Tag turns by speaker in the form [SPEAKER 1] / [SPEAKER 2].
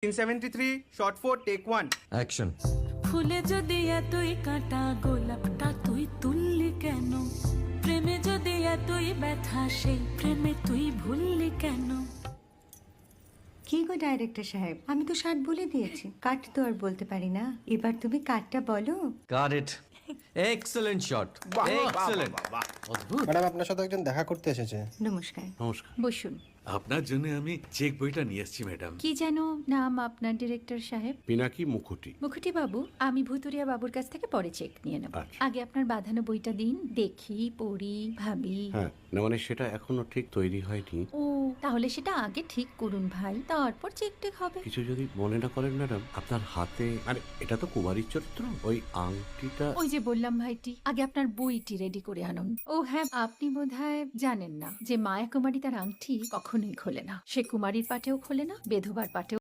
[SPEAKER 1] 373, shot 4, take 1.
[SPEAKER 2] Action.
[SPEAKER 3] ফুলে যদি এতই কাঁটা গোলাপটা তুই তুললি কেন? প্রেমে যদি এতই ব্যথা সেই প্রেমে তুই ভুললি কেন?
[SPEAKER 4] কি গো ডাইরেক্টর সাহেব, আমি তো 60 বলে দিয়েছি, কাট তো আর বলতে পারি না। এবার তুমি কাটটা বলো।
[SPEAKER 2] Got it. Excellent shot, excellent. অদ্ভুত।
[SPEAKER 5] ম্যাডাম আপনার সাথে একজন দেখা করতে এসেছে।
[SPEAKER 4] নমস্কার।
[SPEAKER 6] নমস্কার।
[SPEAKER 7] বসুন।
[SPEAKER 6] আপনার জন্য আমি চেক বইটা নিয়ে এসেছি ম্যাডাম।
[SPEAKER 7] কি যেন নাম আপনার ডিরেক্টর সাহেব?
[SPEAKER 6] পিনাকি মুখোটি।
[SPEAKER 7] মুখুটি বাবু, আমি ভুতুরিয়া বাবুর কাছ থেকে পরে চেক নিয়ে নেব।
[SPEAKER 6] আচ্ছা।
[SPEAKER 7] আগে আপনার বাঁধানো বইটা দিন, দেখি, পড়ি, ভাবি।
[SPEAKER 6] হ্যাঁ, না মানে সেটা এখনো ঠিক তৈরি হয়নি।
[SPEAKER 7] ও, তাহলে সেটা আগে ঠিক করুন ভাই, তারপর চেক টেক হবে।
[SPEAKER 6] কিছু যদি মনে না করেন ম্যাডাম, আপনার হাতে, আরে এটা তো কুমারীর চরিত্র, ওই আংটিটা।
[SPEAKER 7] ওই যে বললাম ভাইটি, আগে আপনার বইটি রেডি করে আনুন। ও হ্যাঁ, আপনি বোধহয় জানেন না যে মায়া কুমারী তার আংটি কখনোই খোলে না। সে কুমারীর পাটেও খোলে না, বেধবার পাটেও